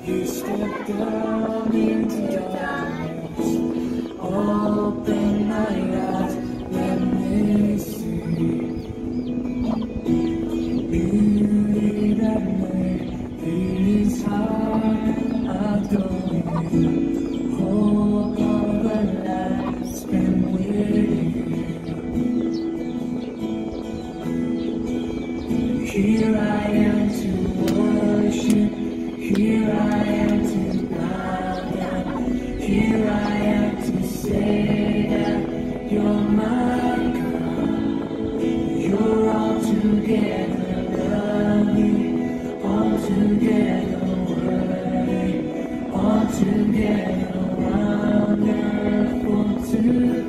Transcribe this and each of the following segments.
You step down into darkness, open my eyes, let me see beauty that made these hearts adore you. Hope of a life spent with you. Here I am to worship. Here I am to bow down. Here I am to say that you're my God. You're altogether lovely, altogether worthy, altogether wonderful to me.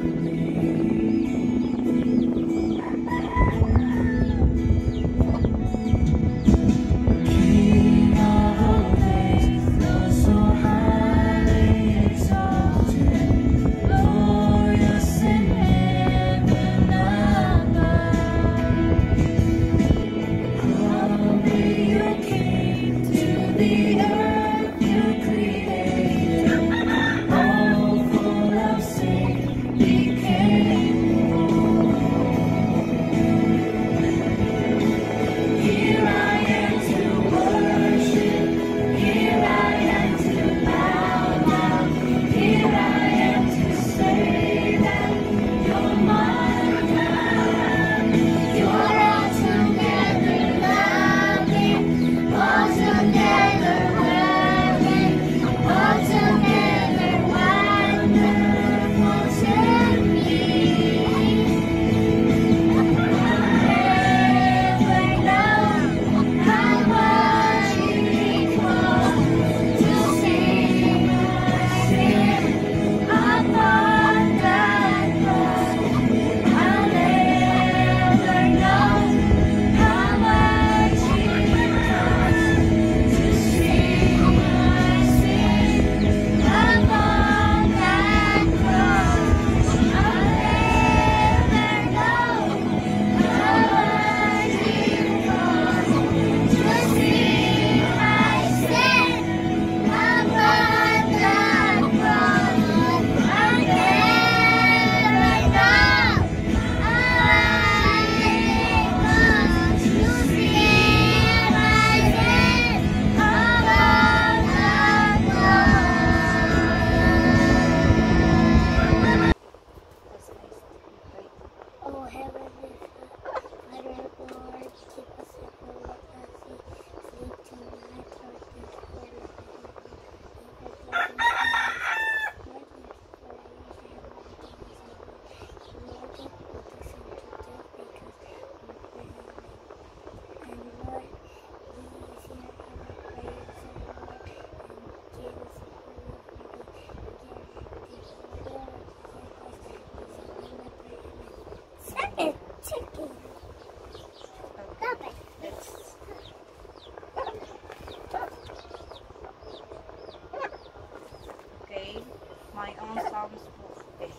My own Psalms book.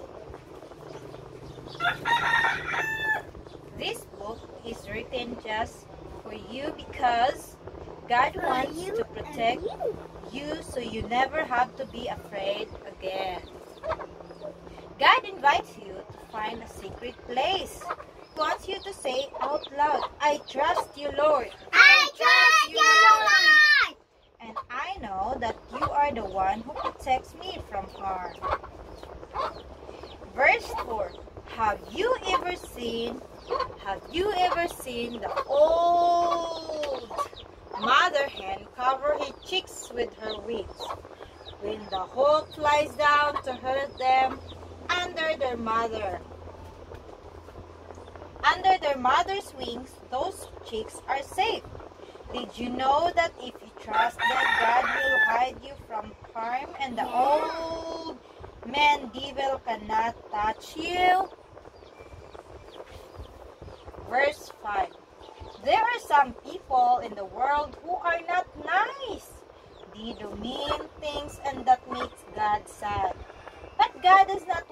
This book is written just for you because God wants to protect you so you never have to be afraid again. God invites you to find a secret place. He wants you to say out loud, I trust you, Lord. I trust you, Lord. And I know that you are the one who protects me from harm. Verse 4. Have you ever seen the old mother hen cover her chicks with her wings? When the hawk flies down to hurt them under their mother's wings, those chicks are safe. Did you know that if you trust that God will hide you from harm and the old man devil cannot touch you? Verse 5. There are some people in the world who are not nice. They do mean things and that makes God sad. But God does not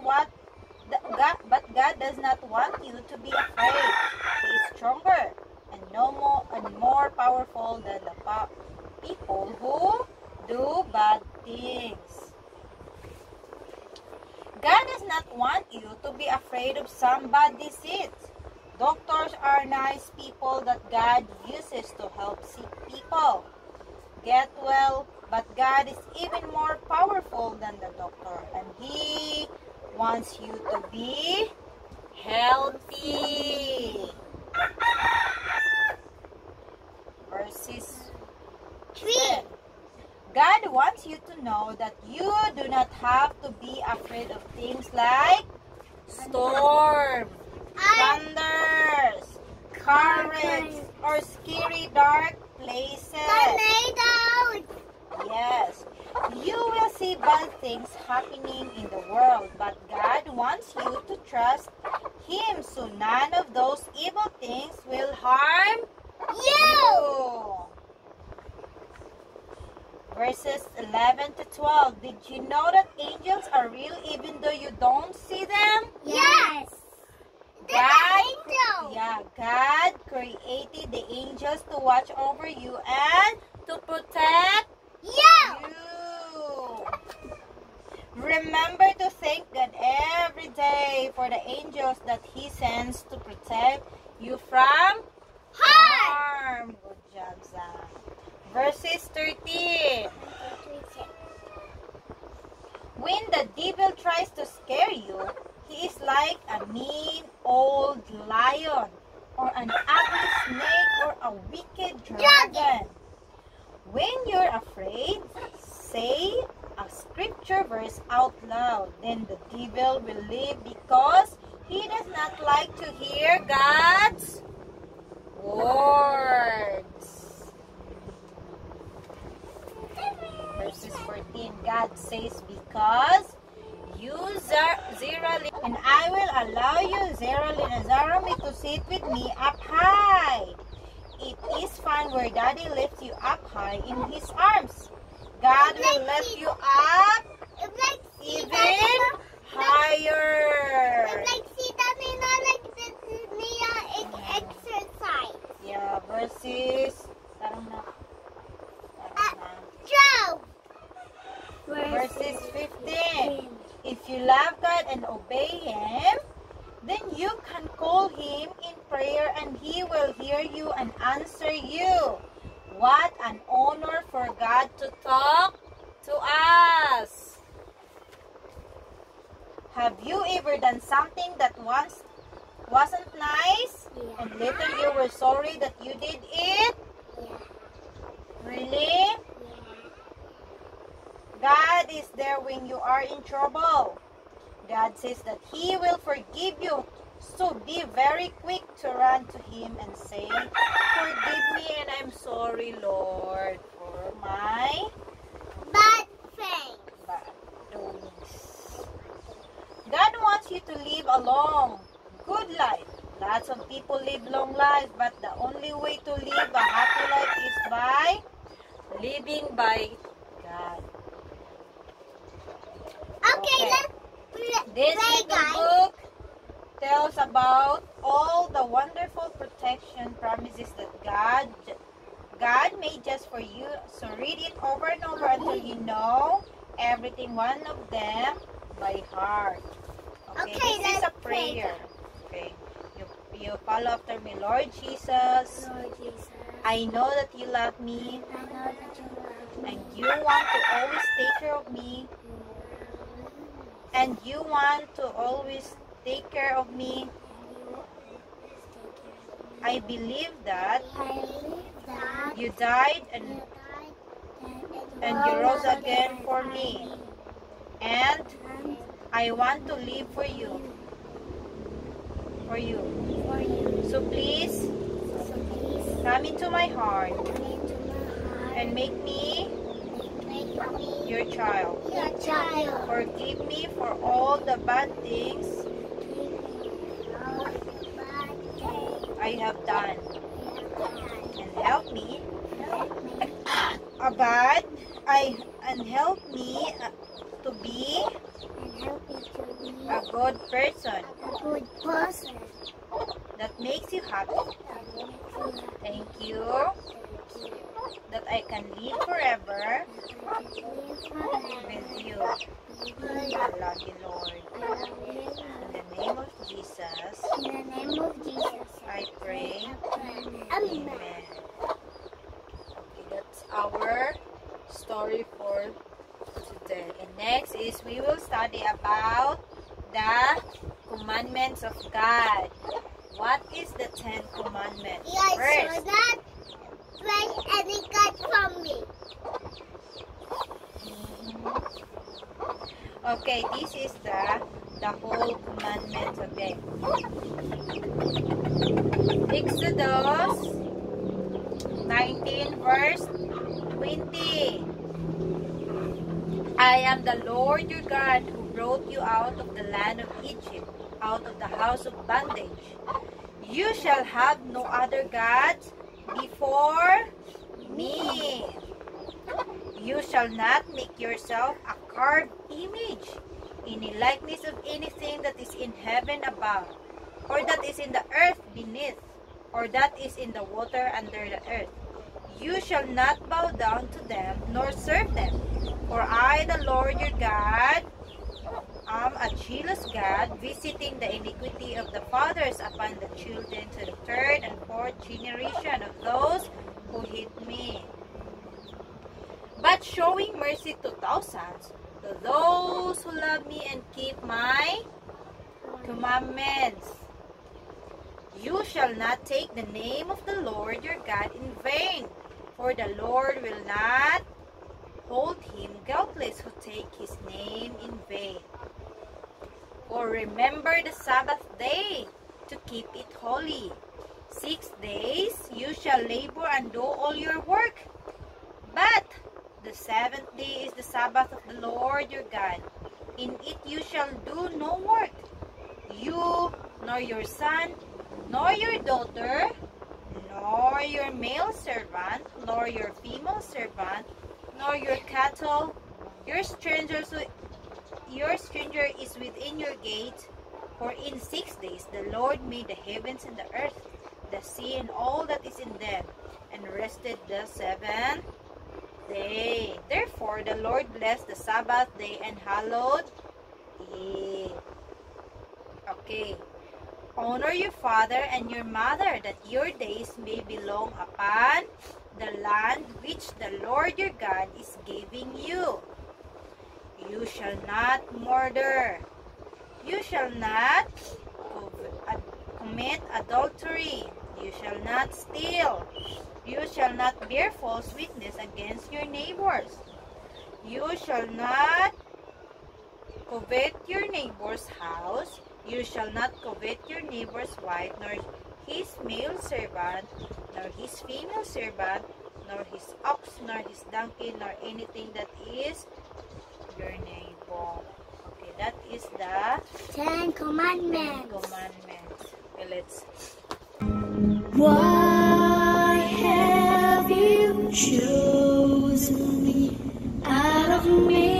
want you to be afraid. He is stronger and more powerful than the people who do things. God does not want you to be afraid of some bad disease. Doctors are nice people that God uses to help sick people get well, but God is even more powerful than the doctor, and He wants you to be healthy. Verses 3. God wants you to know that you do not have to be afraid of things like storm, thunders, car wrecks, or scary dark places. Tornadoes. Yes, you will see bad things happening in the world, but God wants you to trust Him, so none of those evil things will harm you. Verses 11 to 12. Did you know that angels are real even though you don't see them? Yes. God created the angels to watch over you and to protect you. Remember to thank God every day for the angels that He sends to protect you from harm. Good job, Zan. Verses 13. When the devil tries to scare you, he is like a mean old lion, or an ugly snake, or a wicked dragon. When you're afraid, say a scripture verse out loud. Then the devil will leave because he does not like to hear God's words. Verses 14, God says, because you, Zeralin, and I will allow you, Zeralin and Zarami, to sit with me up high. It is fun where Daddy lifts you up high in His arms. God will lift you up even higher. Yeah, verses. Verses 15. If you love God and obey Him, then you can call Him in prayer and He will hear you and answer you. What an honor for God to talk to us. Have you ever done something that once wasn't nice? Yeah. And later you were sorry that you did it? Really? God is there when you are in trouble. God says that He will forgive you. So be very quick to run to Him and say, forgive me and I'm sorry, Lord, for my Bad thing. bad doings. God wants you to live a long, good life. Lots of people live long lives, but the only way to live a happy life is by living by God. Okay, let's This play, little guys. book tells about all the wonderful protection promises that God made just for you. So read it over and over until you know everything, one of them, by heart. Okay, this is a let's play. prayer. Okay, you follow after me. Lord Jesus, Lord Jesus, I know that you love me I know that you love me. and you want to always take care of me. And you want to always take care of me. I believe that I believe that you died and you rose again for me. And I want to live for you. For you. For you. So please So please come into my heart come into my heart and make me make me your child. your child. Forgive me for all the bad things All the bad things I have done. And help me help me and help me to be and help me to be a good person a good person. that makes you happy. That makes you happy. Thank you. Thank you. that I can live forever with you. I love you, Lord. In the name of Jesus, In the name of Jesus, I pray. Amen. Amen. Okay, that's our story for today. And next is we will study about the commandments of God. What is the 10 Commandments? Yeah, so First, that when any got from me. okay, this is the whole commandments. Okay. Exodus 19 verse 20. I am the Lord your God who brought you out of the land of Egypt, out of the house of bondage. You shall have no other gods before me. You shall not make yourself a carved image, any likeness of anything that is in heaven above, or that is in the earth beneath, or that is in the water under the earth. You shall not bow down to them, nor serve them. For I, the Lord your God, am a jealous God, visiting the iniquity of the fathers upon the children to the third and fourth generation of those who hate me, but showing mercy to thousands, to those who love me and keep my commandments. You shall not take the name of the Lord your God in vain, for the Lord will not hold him guiltless who take his name in vain. For remember the Sabbath day to keep it holy. 6 days you shall labor and do all your work, but the seventh day is the Sabbath of the Lord your God. In it you shall do no work, you, nor your son, nor your daughter, nor your male servant, nor your female servant, nor your cattle, your stranger is within your gate. For in 6 days the Lord made the heavens and the earth, the sea and all that is in them, and rested the seventh day. Therefore the Lord blessed the Sabbath day and hallowed it. Okay. Honor your father and your mother, that your days may be long upon the land which the Lord your God is giving you. You shall not murder. You shall not commit adultery. You shall not steal. You shall not bear false witness against your neighbors. You shall not covet your neighbor's house. You shall not covet your neighbor's wife, nor his male servant, nor his female servant, nor his ox, nor his donkey, nor anything that is your neighbor. Okay, that is the 10 Commandments. Commandments. Okay, let's. Why have you chosen me out of millions?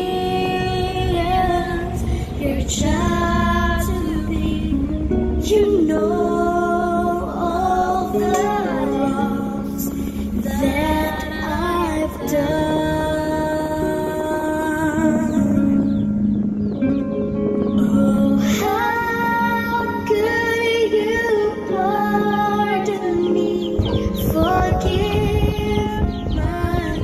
Your child to be, you know all the wrongs that I've done. Oh, how could you pardon me, forgive my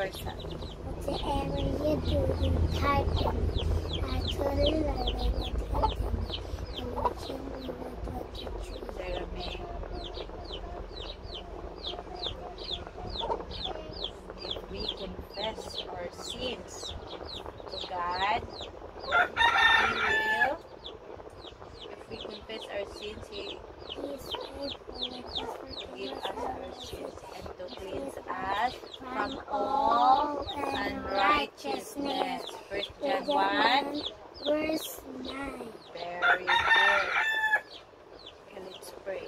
verse that? Whatever you do, you tighten. I totally love it, you tighten. And you kill me with what you choose. Jeremy. If we confess our sins to God, He will. If we confess our sins, He He is faithful and just forgive us forgive our us sins our and to sins. cleanse us From from all unrighteousness. unrighteousness. 1 John 1. Verse 9. Very good. Okay, let's pray.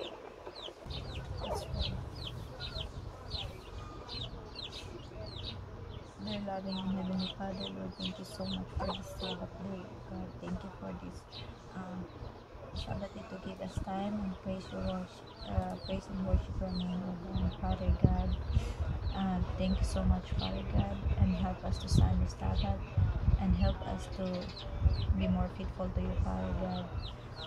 Dear loving and heavenly Father, Lord, thank you so much for this Sabbath day. God, thank you for this Sabbath day to give us time and praise and worship your name, O God. Father God, thank you so much, Father God, and help us to sign the Sabbath and help us to be more faithful to you, Father God.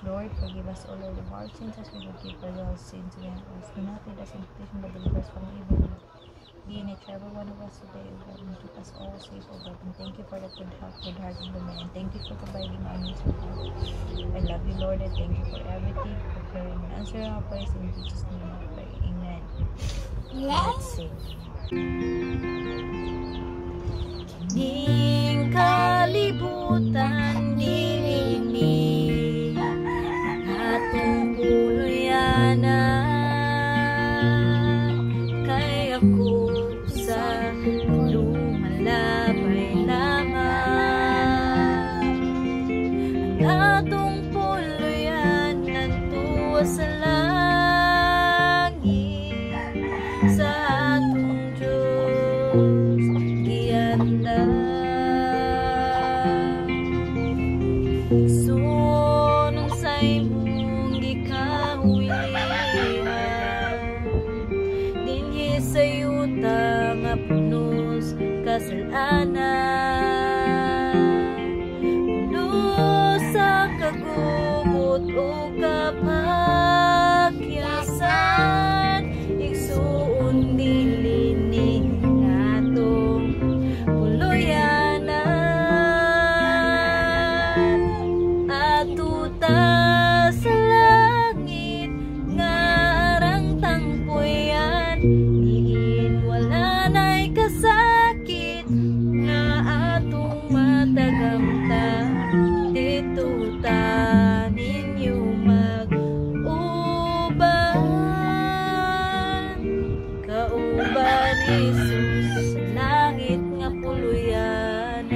Lord, forgive us all of our sins as we forgive all sins against us. Do not lead us into temptation, but deliver us from evil. Be in each every one of us today, O God, and keep us all safe, O God. And thank you for the good health, good heart in the man. And thank you for providing our needs, O God. I love you, Lord, and thank you for everything, for hearing and answering our prayers. In Jesus' name I pray. Amen. Let's sing. Kining kalibutan dinig atong puluyanan kay ako sa lumalabay lamang ang atong puluyanan tuwa sa langit sa atong Diyos gihanda. Igsoon sa imong gikawilihan dinhi sa yuta nga punos kasalanan, punos sa kagugot o kapakyasan. Igsoon dilinig natong puluyanan atuta sa langit nga arang tangpuyan. Diin wala na'y kasakit nga atong matagamta. Dito ta ninyo mag-uban, kauban Jesus sa langit nga puluyanan.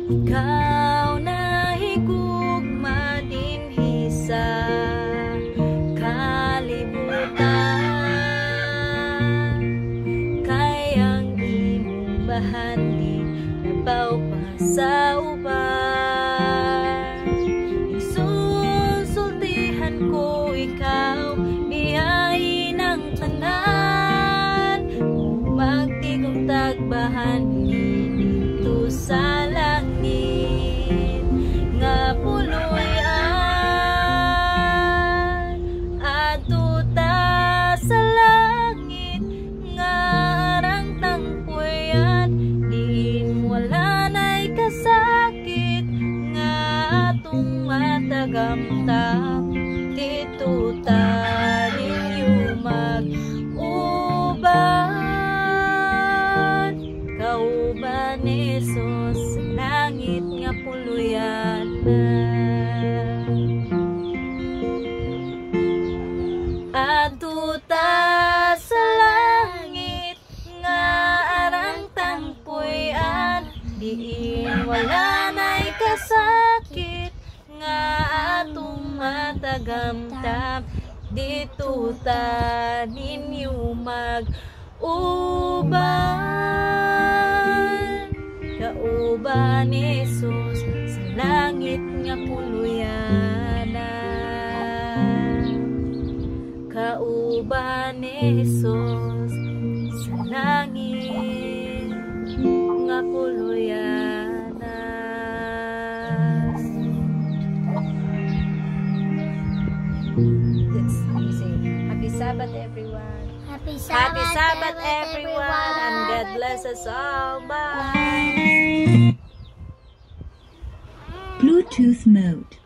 Ikaw na higugma dinhi sa kalibutan, kay ang imong bahandi nabaw pa sa uban. Isusultihan ko ikaw, biyahin ang tanan, magtigong tagbahan dito sa langit nga puluyan. Atuta sa langit nga arang tangpuyan. Diin wala na'y kasakit nga atong matagamta. Dito ta ninyo mag-uban, kauban Jesus sa langit nga puluyanan. Atuta sa langit nga arang tangpuyan. Diin wala na'y kasakit nga atong matagamtam. Dito ta ninyo mag-uban, kauban Jesus sa langit nga puluyanan. Kauban Jesus sa langit nga puluyanan. It's easy. Happy Sabbath, everyone. Happy Happy Sabbath, everyone, and God bless us all. Bye. Bluetooth mode.